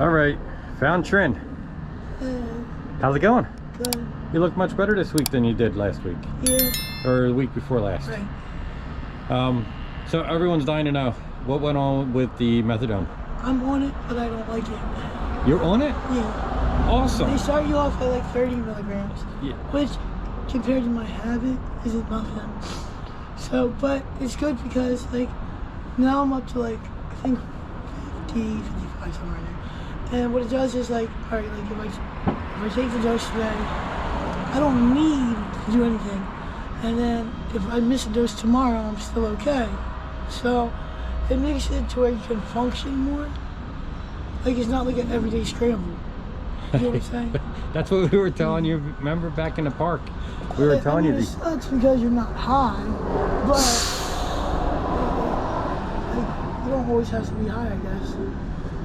All right, found Trin. How's it going? Good. You look much better this week than you did last week. Yeah. Or the week before last. Right. So everyone's dying to know what went on with the methadone. I'm on it, but I don't like it. You're on it? Yeah. Awesome. They start you off at like 30 milligrams, Yeah. which compared to my habit isn't nothing. So, but it's good because like now I'm up to like, I think 50, 55, somewhere in there. And what it does is like, all right, like if I take the dose today, I don't need to do anything. And then if I miss a dose tomorrow, I'm still okay. So it makes it to where you can function more. Like it's not like an everyday scramble. You know what I'm saying? That's what we were telling you. Remember back in the park? We were telling you. It sucks because you're not high, but like, you don't always have to be high, I guess.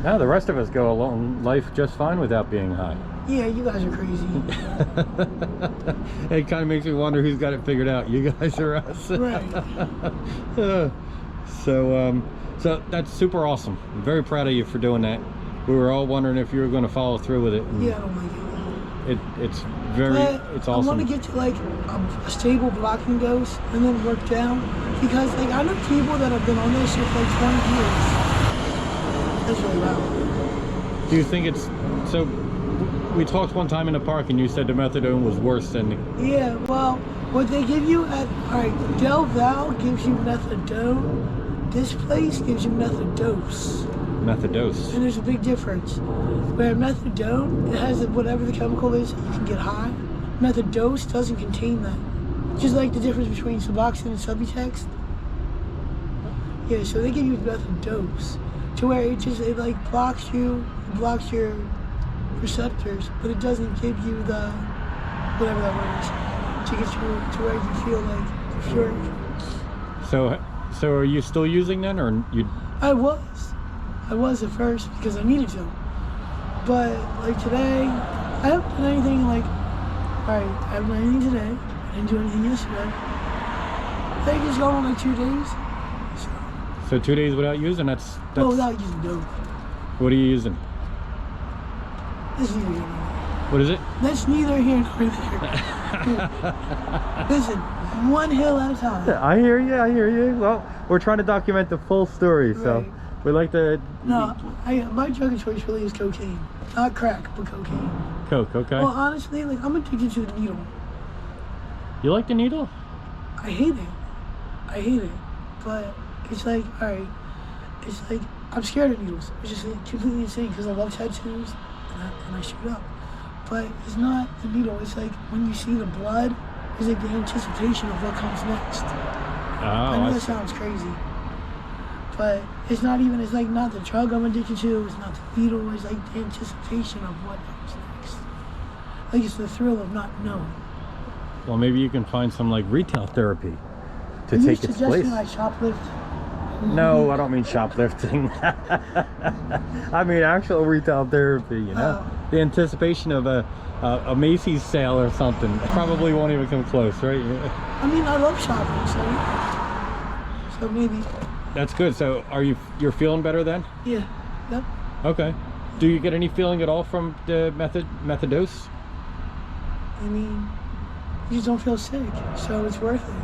No, the rest of us go along life just fine without being high. Yeah, you guys are crazy. It kind of makes me wonder who's got it figured out. You guys or us? Right. So that's super awesome. I'm very proud of you for doing that. We were all wondering if you were going to follow through with it. Yeah, I don't like it. It's awesome. I want to get to like a stable blocking dose and then work down, because like I know people that have been on this shit for like 20 years. That's really loud. Do you think it's so? We talked one time in the park and you said the methadone was worse than. Yeah, well, what they give you at, alright, Del Val gives you methadone. This place gives you methadose. Methadose. And there's a big difference. Where methadone, it has whatever the chemical is, you can get high. Methadose doesn't contain that. Just like the difference between Suboxone and Subutex. Yeah, so they give you methadose. To where it like blocks your receptors, but it doesn't give you the, whatever that word is, to get you to where you feel like you're sure. So are you still using then, or you? I was at first because I needed to, but like today, I haven't done anything like, all right, I haven't done anything today, I didn't do anything yesterday. I think it's going on like 2 days. So 2 days without using, that's well, without using dope. What are you using? That's neither here nor there. What is it? That's neither here nor there. Listen, one hill at a time. I hear you. Well, we're trying to document the full story, so Right. we like to. No, my drug of choice really is cocaine. Not crack, but cocaine. Coke, okay. Well, honestly, like I'm addicted to the needle. You like the needle? I hate it. But it's like, all right, it's like I'm scared of needles, which is completely insane because I love tattoos and I shoot up. But it's not the needle. It's like when you see the blood, it's like the anticipation of what comes next. Oh, I know that sounds crazy, but it's not even. It's like not the drug I'm addicted to. It's not the needle. It's like the anticipation of what comes next. Like it's the thrill of not knowing. Well, maybe you can find some like retail therapy to Are take you its place. suggesting I shoplift? No, I don't mean shoplifting. I mean actual retail therapy, you know? The anticipation of a Macy's sale or something probably won't even come close, right? I mean, I love shopping, so maybe. That's good. So you're feeling better then? Yeah. Yep. Okay. Do you get any feeling at all from the methadose? I mean, you just don't feel sick, so it's worth it.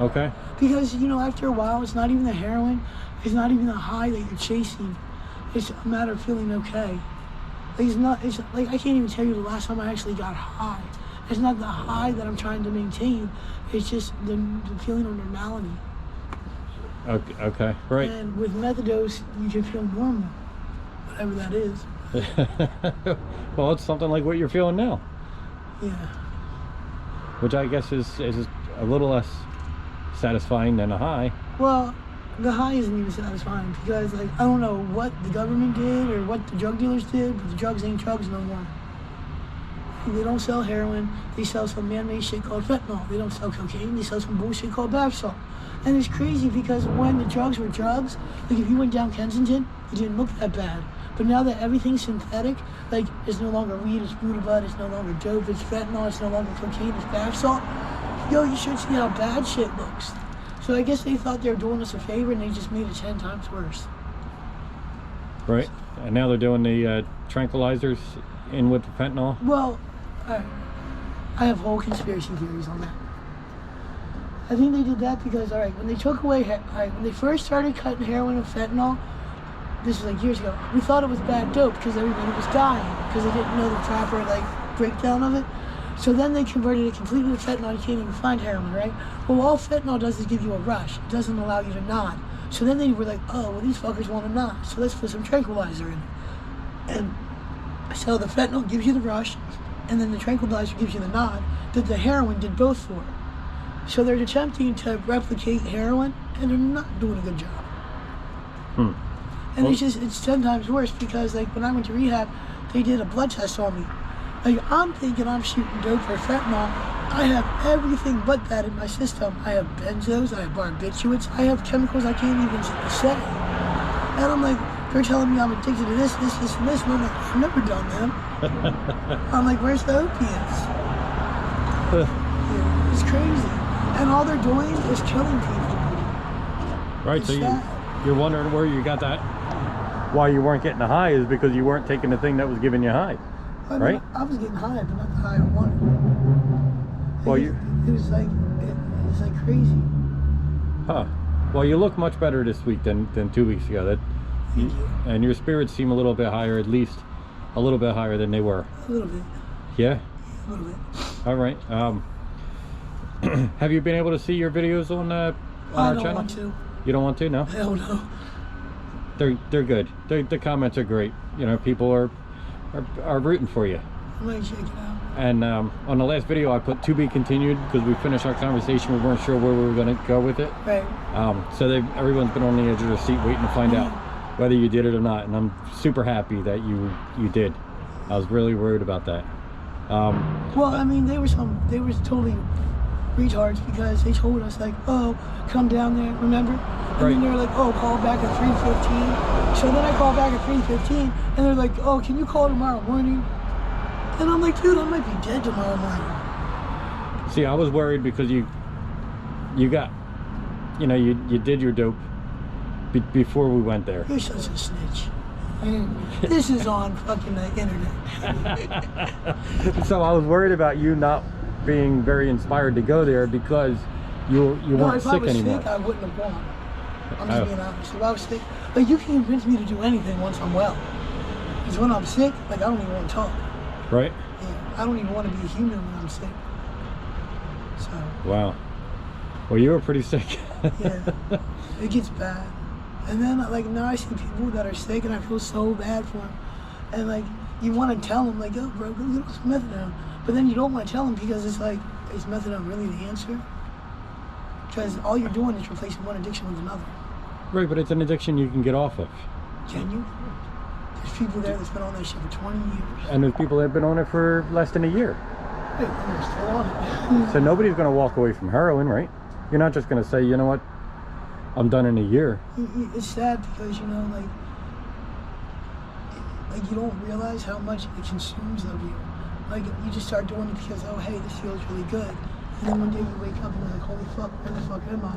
Okay. Because, you know, after a while, it's not even the heroin, it's not even the high that you're chasing. It's a matter of feeling okay. Like, it's like, I can't even tell you the last time I actually got high. It's not the high that I'm trying to maintain, it's just the feeling of normality. Okay, right. And with methadose, you can feel normal, whatever that is. Well, it's something like what you're feeling now. Yeah. Which I guess is a little less satisfying than a high. Well, the high isn't even satisfying because, like, I don't know what the government did or what the drug dealers did, but the drugs ain't drugs no more. They don't sell heroin. They sell some man-made shit called fentanyl. They don't sell cocaine. They sell some bullshit called bath salt. And it's crazy because when the drugs were drugs, like if you went down Kensington, it didn't look that bad. But now that everything's synthetic, like it's no longer weed, it's Buddha bud, it's no longer dope, it's fentanyl, it's no longer cocaine, it's bath salt. Yo, you should see how bad shit looks. So I guess they thought they were doing us a favor and they just made it 10 times worse. Right. And now they're doing the tranquilizers in with the fentanyl. Well, I have whole conspiracy theories on that. I think they did that because, all right, when they took away, when they first started cutting heroin and fentanyl, this was like years ago, we thought it was bad dope because everybody was dying because they didn't know the proper like breakdown of it. So then they converted it completely to fentanyl. You can't even find heroin, right? Well, all fentanyl does is give you a rush. It doesn't allow you to nod. So then they were like, oh, well, these fuckers want to nod, so let's put some tranquilizer in it. And so the fentanyl gives you the rush, and then the tranquilizer gives you the nod, that the heroin did both for. So they're attempting to replicate heroin, and they're not doing a good job. And it's 10 times worse because, like, when I went to rehab, they did a blood test on me. Like, I'm thinking I'm shooting dope for fentanyl. I have everything but that in my system. I have benzos, I have barbiturates, I have chemicals I can't even say. And I'm like, they're telling me I'm addicted to this, and this, and this, and I'm like, I've never done them. I'm like, where's the opiates? Yeah, it's crazy. And all they're doing is killing people. Right, it's so sad. you're wondering where you got that, why you weren't getting a high is because you weren't taking the thing that was giving you high, right? I was getting high, but not the high I wanted. Well, it was like crazy. Huh. Well, you look much better this week than 2 weeks ago. Thank you. And your spirits seem a little bit higher, at least a little bit higher than they were. A little bit. Yeah? A little bit. All right. Have you been able to see your videos on our channel? I don't want to. You don't want to? No? Hell no. They're good. The comments are great. You know, people are rooting for you. I might check it out. And on the last video, I put to be continued because we finished our conversation. We weren't sure where we were going to go with it. Right. So everyone's been on the edge of their seat waiting to find out whether you did it or not. And I'm super happy that you did. I was really worried about that. Well, I mean, they were totally retards because they told us like, oh, come down there, remember? And then they were like, oh, call back at 3:15. So then I called back at 3:15, and they're like, oh, can you call tomorrow morning? And I'm like, dude, I might be dead tomorrow morning. See, I was worried because you got, you did your dope before we went there. You're such a snitch. This is on fucking the internet. So I was worried about you not being very inspired to go there because you weren't sick anymore. If I was sick, I wouldn't have gone. I'm just being honest. If I was sick, like, you can convince me to do anything once I'm well. Because when I'm sick, like, I don't even want to talk. Right? Yeah, I don't even want to be a human when I'm sick. So. Wow. Well, you were pretty sick. Yeah, it gets bad. And then, like, now I see people that are sick and I feel so bad for them. And, like, you want to tell them, like, yo, bro, go get some methadone. But then you don't want to tell them because it's like, is methadone really the answer? Because all you're doing is replacing one addiction with another. Right, but it's an addiction you can get off of. Can you? There's people there that's been on that shit for 20 years. And there's people that have been on it for less than a year. Wait, and they're still on it. So nobody's going to walk away from heroin, right? You're not just going to say, you know what, I'm done in a year. It's sad because, like you don't realize how much it consumes of you. Like, you just start doing it because, oh, hey, this feels really good. And then one day you wake up and you're like, holy fuck, where the fuck am I?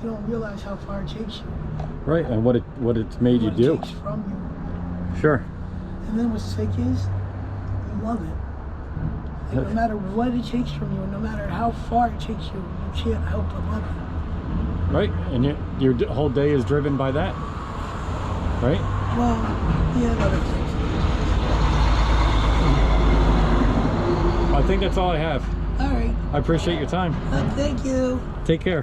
You don't realize how far it takes you. Right, and what it's made you do. What it takes from you. Sure. And then what's sick is, you love it. Like, no matter what it takes from you, no matter how far it takes you, you can't help but love it. Right, and your whole day is driven by that. Right? Well, yeah, other things. I think that's all I have. All right. I appreciate your time. Thank you. Take care.